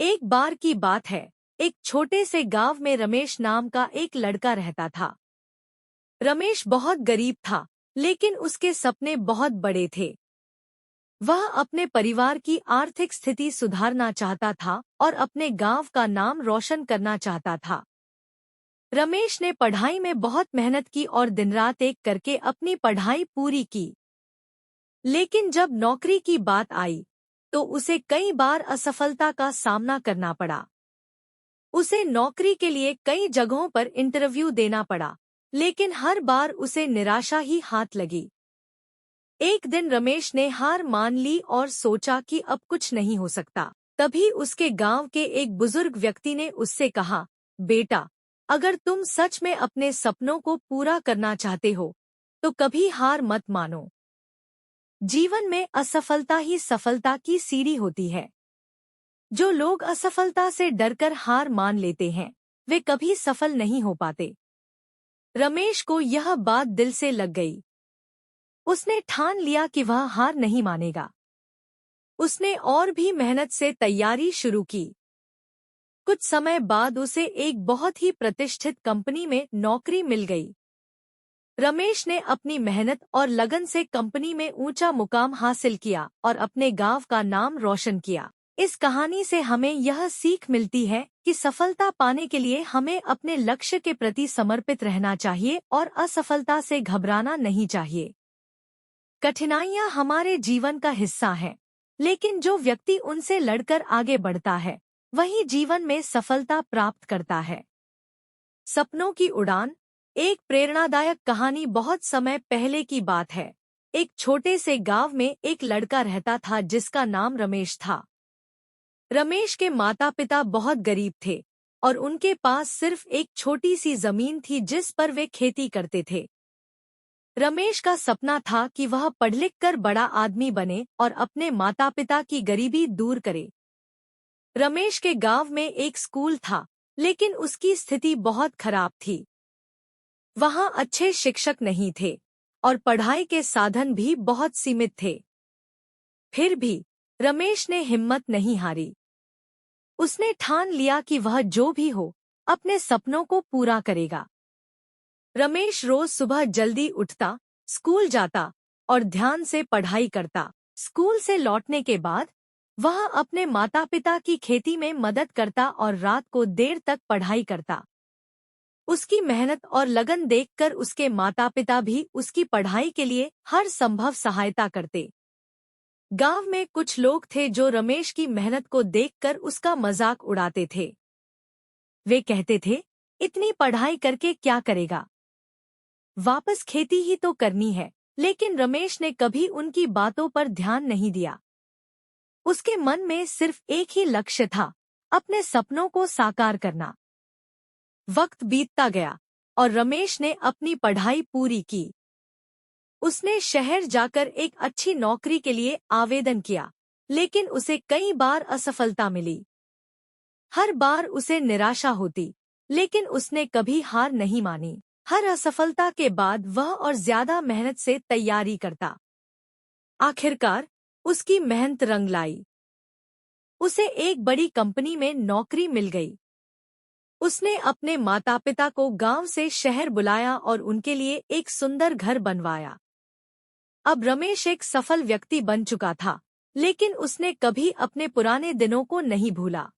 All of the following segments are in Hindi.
एक बार की बात है। एक छोटे से गांव में रमेश नाम का एक लड़का रहता था। रमेश बहुत गरीब था, लेकिन उसके सपने बहुत बड़े थे। वह अपने परिवार की आर्थिक स्थिति सुधारना चाहता था और अपने गांव का नाम रोशन करना चाहता था। रमेश ने पढ़ाई में बहुत मेहनत की और दिन रात एक करके अपनी पढ़ाई पूरी की। लेकिन जब नौकरी की बात आई, तो उसे कई बार असफलता का सामना करना पड़ा। उसे नौकरी के लिए कई जगहों पर इंटरव्यू देना पड़ा, लेकिन हर बार उसे निराशा ही हाथ लगी। एक दिन रमेश ने हार मान ली और सोचा कि अब कुछ नहीं हो सकता। तभी उसके गांव के एक बुजुर्ग व्यक्ति ने उससे कहा, बेटा, अगर तुम सच में अपने सपनों को पूरा करना चाहते हो, तो कभी हार मत मानो। जीवन में असफलता ही सफलता की सीढ़ी होती है। जो लोग असफलता से डरकर हार मान लेते हैं, वे कभी सफल नहीं हो पाते। रमेश को यह बात दिल से लग गई। उसने ठान लिया कि वह हार नहीं मानेगा। उसने और भी मेहनत से तैयारी शुरू की। कुछ समय बाद उसे एक बहुत ही प्रतिष्ठित कंपनी में नौकरी मिल गई। रमेश ने अपनी मेहनत और लगन से कंपनी में ऊंचा मुकाम हासिल किया और अपने गांव का नाम रोशन किया। इस कहानी से हमें यह सीख मिलती है कि सफलता पाने के लिए हमें अपने लक्ष्य के प्रति समर्पित रहना चाहिए और असफलता से घबराना नहीं चाहिए। कठिनाइयां हमारे जीवन का हिस्सा हैं, लेकिन जो व्यक्ति उनसे लड़कर आगे बढ़ता है, वही जीवन में सफलता प्राप्त करता है। सपनों की उड़ान। एक प्रेरणादायक कहानी बहुत समय पहले की बात है। एक छोटे से गांव में एक लड़का रहता था जिसका नाम रमेश था। रमेश के माता पिता बहुत गरीब थे और उनके पास सिर्फ एक छोटी सी जमीन थी जिस पर वे खेती करते थे। रमेश का सपना था कि वह पढ़ लिख कर बड़ा आदमी बने और अपने माता पिता की गरीबी दूर करे। रमेश के गांव में एक स्कूल था, लेकिन उसकी स्थिति बहुत खराब थी। वहां अच्छे शिक्षक नहीं थे और पढ़ाई के साधन भी बहुत सीमित थे। फिर भी रमेश ने हिम्मत नहीं हारी। उसने ठान लिया कि वह जो भी हो, अपने सपनों को पूरा करेगा। रमेश रोज सुबह जल्दी उठता, स्कूल जाता और ध्यान से पढ़ाई करता। स्कूल से लौटने के बाद वह अपने माता पिता की खेती में मदद करता और रात को देर तक पढ़ाई करता। उसकी मेहनत और लगन देखकर उसके माता पिता भी उसकी पढ़ाई के लिए हर संभव सहायता करते। गांव में कुछ लोग थे जो रमेश की मेहनत को देखकर उसका मजाक उड़ाते थे। वे कहते थे, इतनी पढ़ाई करके क्या करेगा? वापस खेती ही तो करनी है। लेकिन रमेश ने कभी उनकी बातों पर ध्यान नहीं दिया। उसके मन में सिर्फ एक ही लक्ष्य था, अपने सपनों को साकार करना। वक्त बीतता गया और रमेश ने अपनी पढ़ाई पूरी की। उसने शहर जाकर एक अच्छी नौकरी के लिए आवेदन किया, लेकिन उसे कई बार असफलता मिली। हर बार उसे निराशा होती, लेकिन उसने कभी हार नहीं मानी। हर असफलता के बाद वह और ज्यादा मेहनत से तैयारी करता। आखिरकार उसकी मेहनत रंग लाई। उसे एक बड़ी कंपनी में नौकरी मिल गई। उसने अपने माता पिता को गांव से शहर बुलाया और उनके लिए एक सुंदर घर बनवाया। अब रमेश एक सफल व्यक्ति बन चुका था, लेकिन उसने कभी अपने पुराने दिनों को नहीं भूला।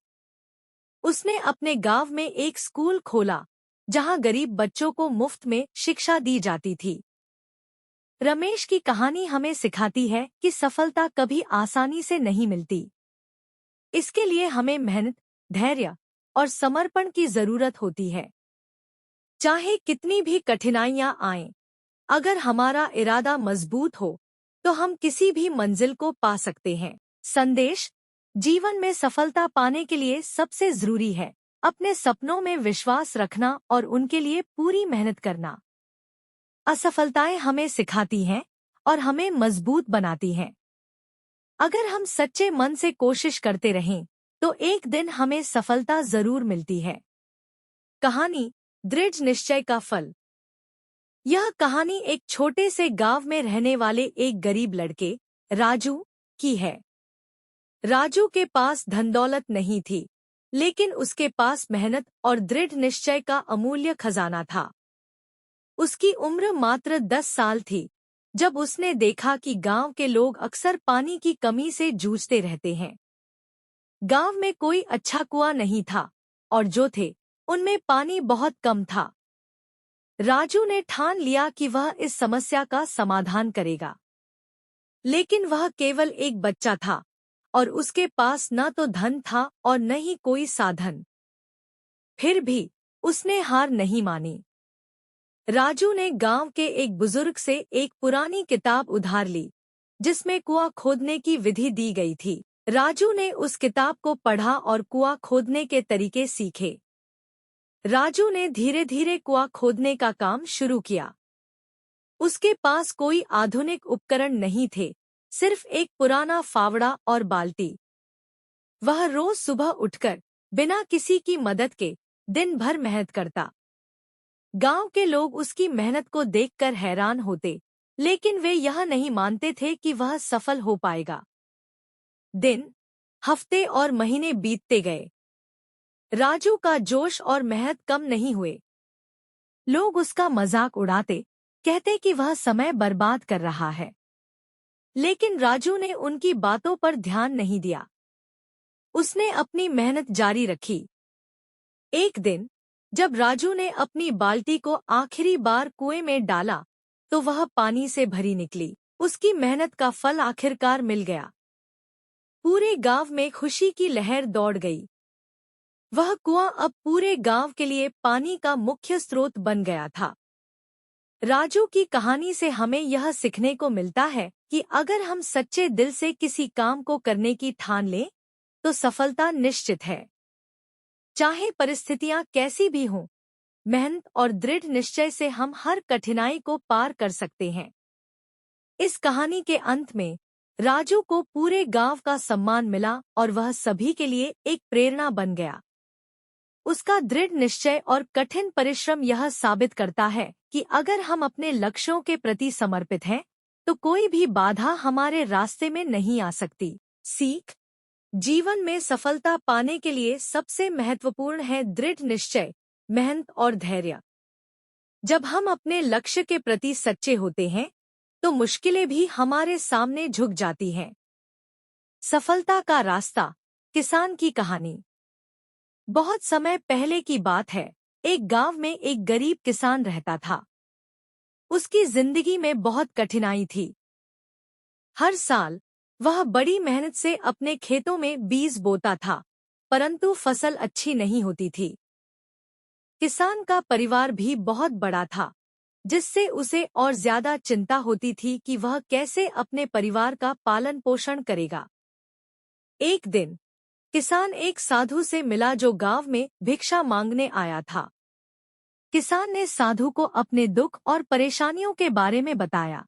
उसने अपने गांव में एक स्कूल खोला, जहां गरीब बच्चों को मुफ्त में शिक्षा दी जाती थी। रमेश की कहानी हमें सिखाती है कि सफलता कभी आसानी से नहीं मिलती। इसके लिए हमें मेहनत, धैर्य और समर्पण की जरूरत होती है। चाहे कितनी भी कठिनाइयां आएं, अगर हमारा इरादा मजबूत हो, तो हम किसी भी मंजिल को पा सकते हैं। संदेश: जीवन में सफलता पाने के लिए सबसे जरूरी है अपने सपनों में विश्वास रखना और उनके लिए पूरी मेहनत करना। असफलताएं हमें सिखाती हैं और हमें मजबूत बनाती हैं। अगर हम सच्चे मन से कोशिश करते रहें, तो एक दिन हमें सफलता जरूर मिलती है। कहानी: दृढ़ निश्चय का फल। यह कहानी एक छोटे से गांव में रहने वाले एक गरीब लड़के, राजू, की है। राजू के पास धन दौलत नहीं थी, लेकिन उसके पास मेहनत और दृढ़ निश्चय का अमूल्य खजाना था। उसकी उम्र मात्र 10 साल थी जब उसने देखा कि गांव के लोग अक्सर पानी की कमी से जूझते रहते हैं। गांव में कोई अच्छा कुआं नहीं था और जो थे उनमें पानी बहुत कम था। राजू ने ठान लिया कि वह इस समस्या का समाधान करेगा। लेकिन वह केवल एक बच्चा था और उसके पास न तो धन था और न ही कोई साधन। फिर भी उसने हार नहीं मानी। राजू ने गांव के एक बुजुर्ग से एक पुरानी किताब उधार ली जिसमें कुआं खोदने की विधि दी गई थी। राजू ने उस किताब को पढ़ा और कुआं खोदने के तरीके सीखे। राजू ने धीरे धीरे कुआं खोदने का काम शुरू किया। उसके पास कोई आधुनिक उपकरण नहीं थे, सिर्फ एक पुराना फावड़ा और बाल्टी। वह रोज सुबह उठकर बिना किसी की मदद के दिन भर मेहनत करता। गांव के लोग उसकी मेहनत को देखकर हैरान होते, लेकिन वे यह नहीं मानते थे कि वह सफल हो पाएगा। दिन, हफ्ते और महीने बीतते गए। राजू का जोश और मेहनत कम नहीं हुए। लोग उसका मजाक उड़ाते, कहते कि वह समय बर्बाद कर रहा है। लेकिन राजू ने उनकी बातों पर ध्यान नहीं दिया। उसने अपनी मेहनत जारी रखी। एक दिन जब राजू ने अपनी बाल्टी को आखिरी बार कुएं में डाला, तो वह पानी से भरी निकली। उसकी मेहनत का फल आखिरकार मिल गया। पूरे गांव में खुशी की लहर दौड़ गई। वह कुआं अब पूरे गांव के लिए पानी का मुख्य स्रोत बन गया था। राजू की कहानी से हमें यह सीखने को मिलता है कि अगर हम सच्चे दिल से किसी काम को करने की ठान लें, तो सफलता निश्चित है। चाहे परिस्थितियां कैसी भी हों, मेहनत और दृढ़ निश्चय से हम हर कठिनाई को पार कर सकते हैं। इस कहानी के अंत में राजू को पूरे गांव का सम्मान मिला और वह सभी के लिए एक प्रेरणा बन गया। उसका दृढ़ निश्चय और कठिन परिश्रम यह साबित करता है कि अगर हम अपने लक्ष्यों के प्रति समर्पित हैं, तो कोई भी बाधा हमारे रास्ते में नहीं आ सकती। सीख: जीवन में सफलता पाने के लिए सबसे महत्वपूर्ण है दृढ़ निश्चय, मेहनत और धैर्य। जब हम अपने लक्ष्य के प्रति सच्चे होते हैं, तो मुश्किलें भी हमारे सामने झुक जाती हैं। सफलता का रास्ता: किसान की कहानी। बहुत समय पहले की बात है। एक गांव में एक गरीब किसान रहता था। उसकी जिंदगी में बहुत कठिनाई थी। हर साल वह बड़ी मेहनत से अपने खेतों में बीज बोता था, परंतु फसल अच्छी नहीं होती थी। किसान का परिवार भी बहुत बड़ा था, जिससे उसे और ज्यादा चिंता होती थी कि वह कैसे अपने परिवार का पालन पोषण करेगा। एक दिन किसान एक साधु से मिला जो गांव में भिक्षा मांगने आया था। किसान ने साधु को अपने दुख और परेशानियों के बारे में बताया।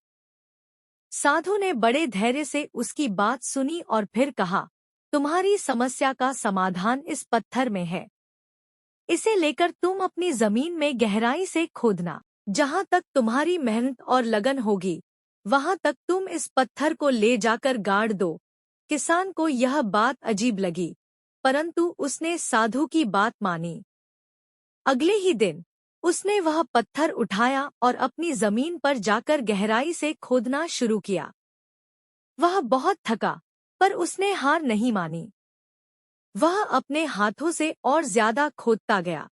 साधु ने बड़े धैर्य से उसकी बात सुनी और फिर कहा, तुम्हारी समस्या का समाधान इस पत्थर में है। इसे लेकर तुम अपनी जमीन में गहराई से खोदना। जहां तक तुम्हारी मेहनत और लगन होगी, वहां तक तुम इस पत्थर को ले जाकर गाड़ दो। किसान को यह बात अजीब लगी, परंतु उसने साधु की बात मानी। अगले ही दिन उसने वह पत्थर उठाया और अपनी जमीन पर जाकर गहराई से खोदना शुरू किया। वह बहुत थका, पर उसने हार नहीं मानी। वह अपने हाथों से और ज्यादा खोदता गया।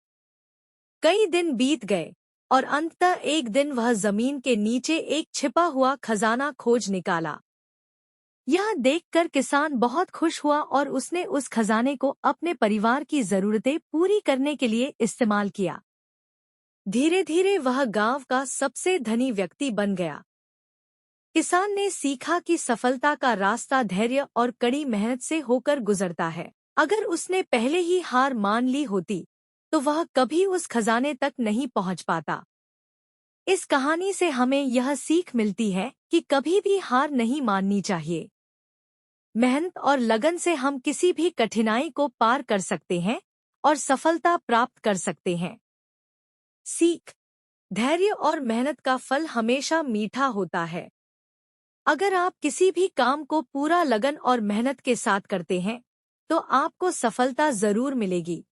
कई दिन बीत गए और अंततः एक दिन वह जमीन के नीचे एक छिपा हुआ खजाना खोज निकाला। यह देखकर किसान बहुत खुश हुआ और उसने उस खजाने को अपने परिवार की जरूरतें पूरी करने के लिए इस्तेमाल किया। धीरे धीरे वह गांव का सबसे धनी व्यक्ति बन गया। किसान ने सीखा कि सफलता का रास्ता धैर्य और कड़ी मेहनत से होकर गुजरता है। अगर उसने पहले ही हार मान ली होती, तो वह कभी उस खजाने तक नहीं पहुंच पाता। इस कहानी से हमें यह सीख मिलती है कि कभी भी हार नहीं माननी चाहिए। मेहनत और लगन से हम किसी भी कठिनाई को पार कर सकते हैं और सफलता प्राप्त कर सकते हैं। सीख: धैर्य और मेहनत का फल हमेशा मीठा होता है। अगर आप किसी भी काम को पूरा लगन और मेहनत के साथ करते हैं, तो आपको सफलता जरूर मिलेगी,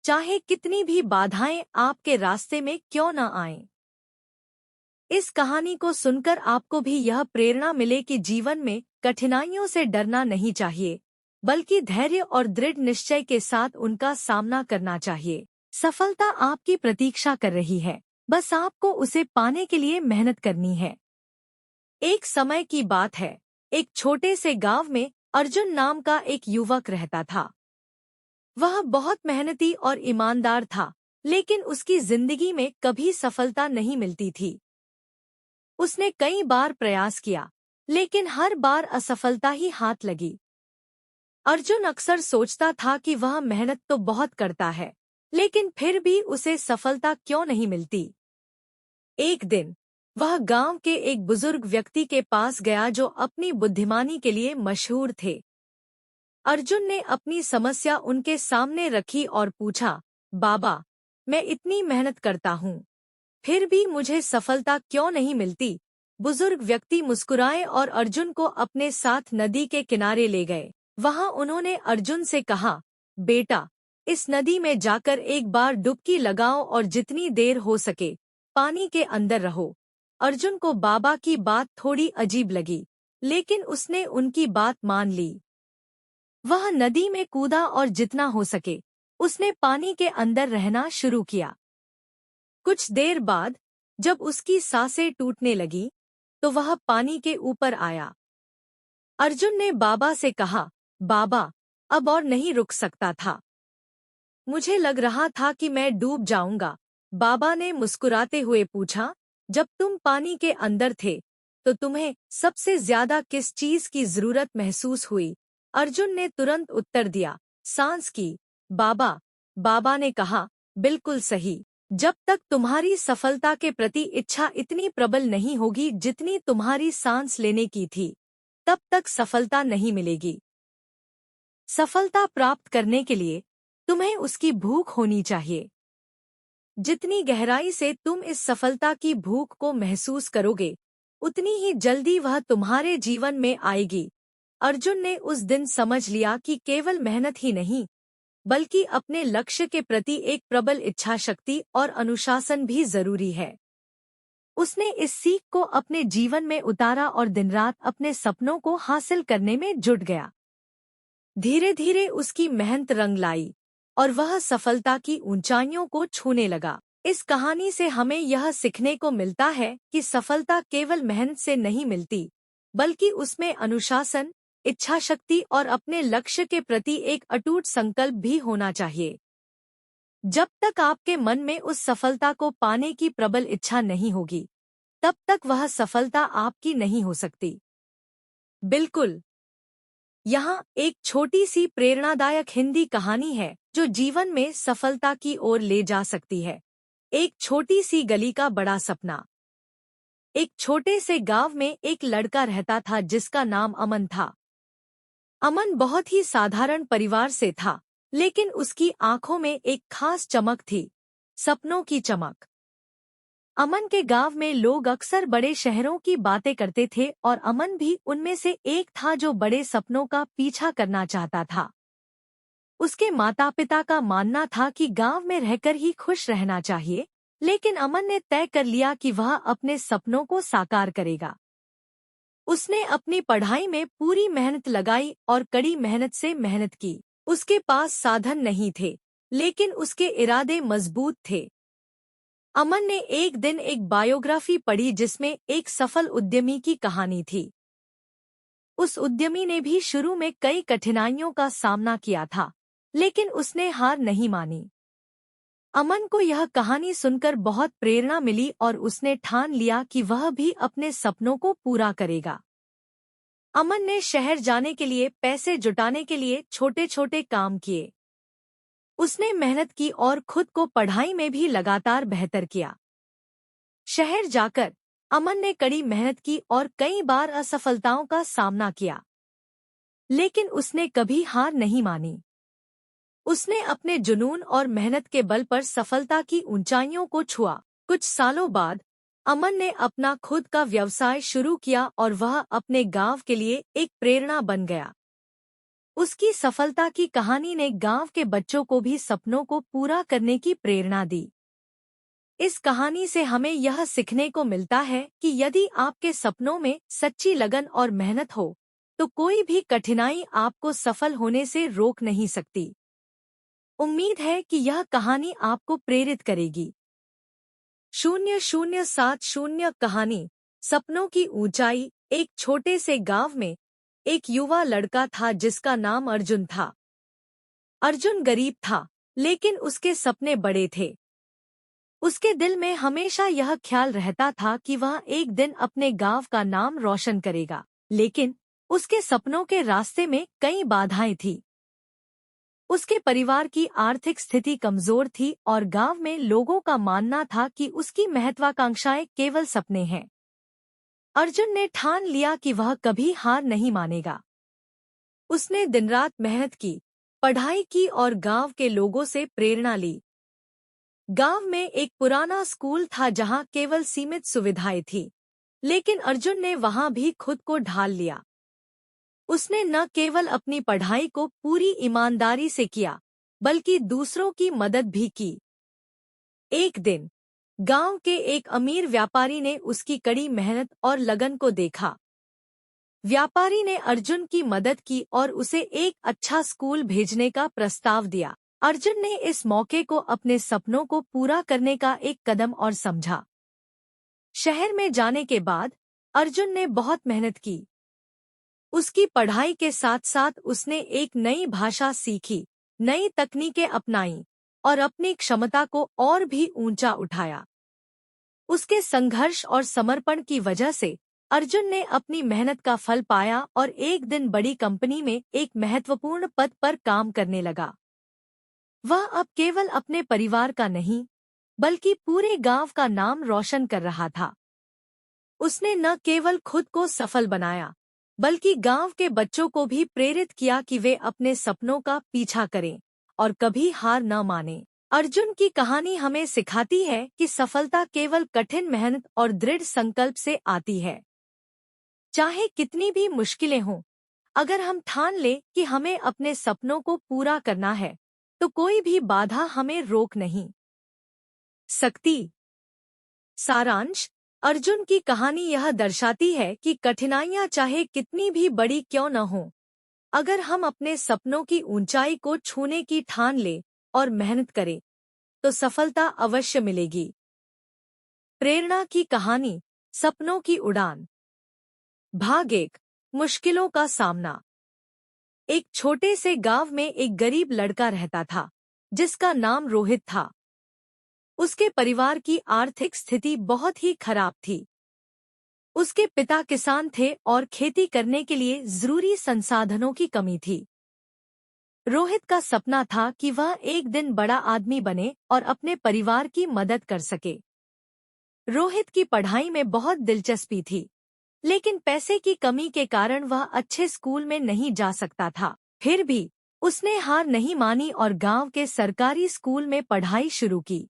चाहे कितनी भी बाधाएं आपके रास्ते में क्यों न आएं। इस कहानी को सुनकर आपको भी यह प्रेरणा मिले कि जीवन में कठिनाइयों से डरना नहीं चाहिए, बल्कि धैर्य और दृढ़ निश्चय के साथ उनका सामना करना चाहिए। सफलता आपकी प्रतीक्षा कर रही है, बस आपको उसे पाने के लिए मेहनत करनी है। एक समय की बात है, एक छोटे से गांव में अर्जुन नाम का एक युवक रहता था। वह बहुत मेहनती और ईमानदार था, लेकिन उसकी जिंदगी में कभी सफलता नहीं मिलती थी। उसने कई बार प्रयास किया, लेकिन हर बार असफलता ही हाथ लगी। अर्जुन अक्सर सोचता था कि वह मेहनत तो बहुत करता है, लेकिन फिर भी उसे सफलता क्यों नहीं मिलती। एक दिन वह गांव के एक बुजुर्ग व्यक्ति के पास गया जो अपनी बुद्धिमानी के लिए मशहूर थे। अर्जुन ने अपनी समस्या उनके सामने रखी और पूछा, बाबा, मैं इतनी मेहनत करता हूँ, फिर भी मुझे सफलता क्यों नहीं मिलती। बुजुर्ग व्यक्ति मुस्कुराए और अर्जुन को अपने साथ नदी के किनारे ले गए। वहां उन्होंने अर्जुन से कहा, बेटा, इस नदी में जाकर एक बार डुबकी लगाओ और जितनी देर हो सके पानी के अंदर रहो। अर्जुन को बाबा की बात थोड़ी अजीब लगी, लेकिन उसने उनकी बात मान ली। वह नदी में कूदा और जितना हो सके उसने पानी के अंदर रहना शुरू किया। कुछ देर बाद जब उसकी सांसें टूटने लगी, तो वह पानी के ऊपर आया। अर्जुन ने बाबा से कहा, बाबा, अब और नहीं रुक सकता था, मुझे लग रहा था कि मैं डूब जाऊंगा। बाबा ने मुस्कुराते हुए पूछा, जब तुम पानी के अंदर थे तो तुम्हें सबसे ज्यादा किस चीज की जरूरत महसूस हुई। अर्जुन ने तुरंत उत्तर दिया, सांस की। बाबा बाबा ने कहा, बिल्कुल सही, जब तक तुम्हारी सफलता के प्रति इच्छा इतनी प्रबल नहीं होगी जितनी तुम्हारी सांस लेने की थी, तब तक सफलता नहीं मिलेगी। सफलता प्राप्त करने के लिए तुम्हें उसकी भूख होनी चाहिए। जितनी गहराई से तुम इस सफलता की भूख को महसूस करोगे, उतनी ही जल्दी वह तुम्हारे जीवन में आएगी। अर्जुन ने उस दिन समझ लिया कि केवल मेहनत ही नहीं, बल्कि अपने लक्ष्य के प्रति एक प्रबल इच्छा शक्ति और अनुशासन भी जरूरी है। उसने इस सीख को अपने जीवन में उतारा और दिन रात अपने सपनों को हासिल करने में जुट गया। धीरे धीरे उसकी मेहनत रंग लाई और वह सफलता की ऊंचाइयों को छूने लगा। इस कहानी से हमें यह सीखने को मिलता है कि सफलता केवल मेहनत से नहीं मिलती, बल्कि उसमें अनुशासन, इच्छा शक्ति और अपने लक्ष्य के प्रति एक अटूट संकल्प भी होना चाहिए। जब तक आपके मन में उस सफलता को पाने की प्रबल इच्छा नहीं होगी, तब तक वह सफलता आपकी नहीं हो सकती। बिल्कुल। यहाँ एक छोटी सी प्रेरणादायक हिंदी कहानी है जो जीवन में सफलता की ओर ले जा सकती है। एक छोटी सी गली का बड़ा सपना। एक छोटे से गांव में एक लड़का रहता था जिसका नाम अमन था। अमन बहुत ही साधारण परिवार से था, लेकिन उसकी आंखों में एक खास चमक थी, सपनों की चमक। अमन के गांव में लोग अक्सर बड़े शहरों की बातें करते थे और अमन भी उनमें से एक था जो बड़े सपनों का पीछा करना चाहता था। उसके माता पिता का मानना था कि गांव में रहकर ही खुश रहना चाहिए, लेकिन अमन ने तय कर लिया कि वह अपने सपनों को साकार करेगा। उसने अपनी पढ़ाई में पूरी मेहनत लगाई और कड़ी मेहनत से मेहनत की। उसके पास साधन नहीं थे, लेकिन उसके इरादे मजबूत थे। अमन ने एक दिन एक बायोग्राफी पढ़ी जिसमें एक सफल उद्यमी की कहानी थी। उस उद्यमी ने भी शुरू में कई कठिनाइयों का सामना किया था, लेकिन उसने हार नहीं मानी। अमन को यह कहानी सुनकर बहुत प्रेरणा मिली और उसने ठान लिया कि वह भी अपने सपनों को पूरा करेगा। अमन ने शहर जाने के लिए पैसे जुटाने के लिए छोटे छोटे काम किए। उसने मेहनत की और खुद को पढ़ाई में भी लगातार बेहतर किया। शहर जाकर अमन ने कड़ी मेहनत की और कई बार असफलताओं का सामना किया, लेकिन उसने कभी हार नहीं मानी। उसने अपने जुनून और मेहनत के बल पर सफलता की ऊंचाइयों को छुआ। कुछ सालों बाद अमन ने अपना खुद का व्यवसाय शुरू किया और वह अपने गांव के लिए एक प्रेरणा बन गया। उसकी सफलता की कहानी ने गांव के बच्चों को भी सपनों को पूरा करने की प्रेरणा दी। इस कहानी से हमें यह सीखने को मिलता है कि यदि आपके सपनों में सच्ची लगन और मेहनत हो, तो कोई भी कठिनाई आपको सफल होने से रोक नहीं सकती। उम्मीद है कि यह कहानी आपको प्रेरित करेगी। 0070 कहानी। सपनों की ऊंचाई। एक छोटे से गांव में एक युवा लड़का था जिसका नाम अर्जुन था। अर्जुन गरीब था, लेकिन उसके सपने बड़े थे। उसके दिल में हमेशा यह ख्याल रहता था कि वह एक दिन अपने गांव का नाम रोशन करेगा। लेकिन उसके सपनों के रास्ते में कई बाधाएं थीं। उसके परिवार की आर्थिक स्थिति कमजोर थी और गांव में लोगों का मानना था कि उसकी महत्वाकांक्षाएं केवल सपने हैं। अर्जुन ने ठान लिया कि वह कभी हार नहीं मानेगा। उसने दिन-रात मेहनत की, पढ़ाई की और गांव के लोगों से प्रेरणा ली। गांव में एक पुराना स्कूल था जहां केवल सीमित सुविधाएं थीं, लेकिन अर्जुन ने वहां भी खुद को ढाल लिया। उसने न केवल अपनी पढ़ाई को पूरी ईमानदारी से किया, बल्कि दूसरों की मदद भी की। एक दिन गांव के एक अमीर व्यापारी ने उसकी कड़ी मेहनत और लगन को देखा। व्यापारी ने अर्जुन की मदद की और उसे एक अच्छा स्कूल भेजने का प्रस्ताव दिया। अर्जुन ने इस मौके को अपने सपनों को पूरा करने का एक कदम और समझा। शहर में जाने के बाद अर्जुन ने बहुत मेहनत की। उसकी पढ़ाई के साथ साथ उसने एक नई भाषा सीखी, नई तकनीकें अपनाईं और अपनी क्षमता को और भी ऊंचा उठाया। उसके संघर्ष और समर्पण की वजह से अर्जुन ने अपनी मेहनत का फल पाया और एक दिन बड़ी कंपनी में एक महत्वपूर्ण पद पर काम करने लगा। वह अब केवल अपने परिवार का नहीं, बल्कि पूरे गांव का नाम रोशन कर रहा था। उसने न केवल खुद को सफल बनाया, बल्कि गांव के बच्चों को भी प्रेरित किया कि वे अपने सपनों का पीछा करें और कभी हार न मानें। अर्जुन की कहानी हमें सिखाती है कि सफलता केवल कठिन मेहनत और दृढ़ संकल्प से आती है। चाहे कितनी भी मुश्किलें हों, अगर हम ठान लें कि हमें अपने सपनों को पूरा करना है, तो कोई भी बाधा हमें रोक नहीं सकती। सारांश। अर्जुन की कहानी यह दर्शाती है कि कठिनाइयां चाहे कितनी भी बड़ी क्यों न हों, अगर हम अपने सपनों की ऊंचाई को छूने की ठान लें और मेहनत करें, तो सफलता अवश्य मिलेगी। प्रेरणा की कहानी। सपनों की उड़ान। भाग 1। मुश्किलों का सामना। एक छोटे से गांव में एक गरीब लड़का रहता था, जिसका नाम रोहित था। उसके परिवार की आर्थिक स्थिति बहुत ही खराब थी। उसके पिता किसान थे और खेती करने के लिए जरूरी संसाधनों की कमी थी। रोहित का सपना था कि वह एक दिन बड़ा आदमी बने और अपने परिवार की मदद कर सके। रोहित की पढ़ाई में बहुत दिलचस्पी थी, लेकिन पैसे की कमी के कारण वह अच्छे स्कूल में नहीं जा सकता था। फिर भी उसने हार नहीं मानी और गांव के सरकारी स्कूल में पढ़ाई शुरू की।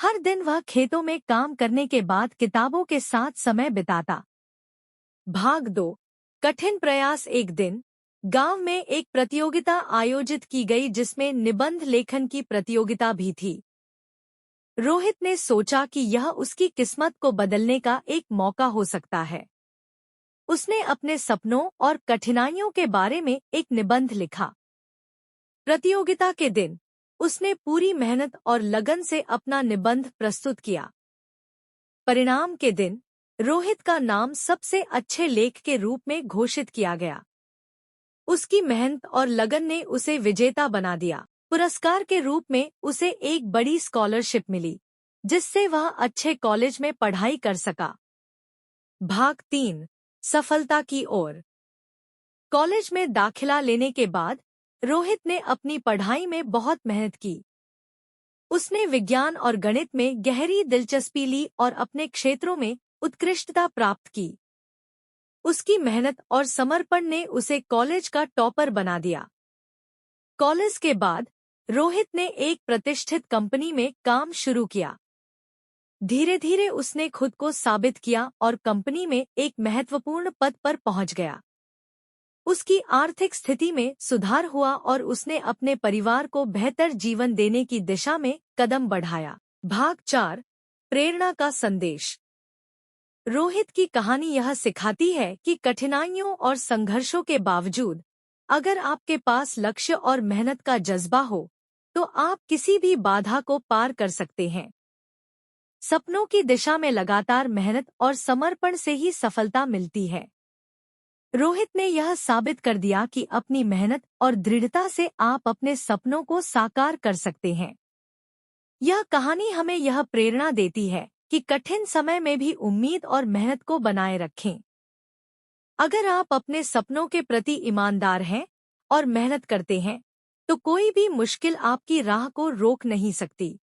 हर दिन वह खेतों में काम करने के बाद किताबों के साथ समय बिताता। भाग 2। कठिन प्रयास। एक दिन गांव में एक प्रतियोगिता आयोजित की गई जिसमें निबंध लेखन की प्रतियोगिता भी थी। रोहित ने सोचा कि यह उसकी किस्मत को बदलने का एक मौका हो सकता है। उसने अपने सपनों और कठिनाइयों के बारे में एक निबंध लिखा। प्रतियोगिता के दिन उसने पूरी मेहनत और लगन से अपना निबंध प्रस्तुत किया। परिणाम के दिन रोहित का नाम सबसे अच्छे लेख के रूप में घोषित किया गया। उसकी मेहनत और लगन ने उसे विजेता बना दिया। पुरस्कार के रूप में उसे एक बड़ी स्कॉलरशिप मिली, जिससे वह अच्छे कॉलेज में पढ़ाई कर सका। भाग 3। सफलता की ओर। कॉलेज में दाखिला लेने के बाद रोहित ने अपनी पढ़ाई में बहुत मेहनत की। उसने विज्ञान और गणित में गहरी दिलचस्पी ली और अपने क्षेत्रों में उत्कृष्टता प्राप्त की। उसकी मेहनत और समर्पण ने उसे कॉलेज का टॉपर बना दिया। कॉलेज के बाद रोहित ने एक प्रतिष्ठित कंपनी में काम शुरू किया। धीरे धीरे उसने खुद को साबित किया और कंपनी में एक महत्वपूर्ण पद पर पहुंच गया। उसकी आर्थिक स्थिति में सुधार हुआ और उसने अपने परिवार को बेहतर जीवन देने की दिशा में कदम बढ़ाया। भाग 4, प्रेरणा का संदेश। रोहित की कहानी यह सिखाती है कि कठिनाइयों और संघर्षों के बावजूद अगर आपके पास लक्ष्य और मेहनत का जज्बा हो तो आप किसी भी बाधा को पार कर सकते हैं। सपनों की दिशा में लगातार मेहनत और समर्पण से ही सफलता मिलती है। रोहित ने यह साबित कर दिया कि अपनी मेहनत और दृढ़ता से आप अपने सपनों को साकार कर सकते हैं। यह कहानी हमें यह प्रेरणा देती है कि कठिन समय में भी उम्मीद और मेहनत को बनाए रखें। अगर आप अपने सपनों के प्रति ईमानदार हैं और मेहनत करते हैं, तो कोई भी मुश्किल आपकी राह को रोक नहीं सकती।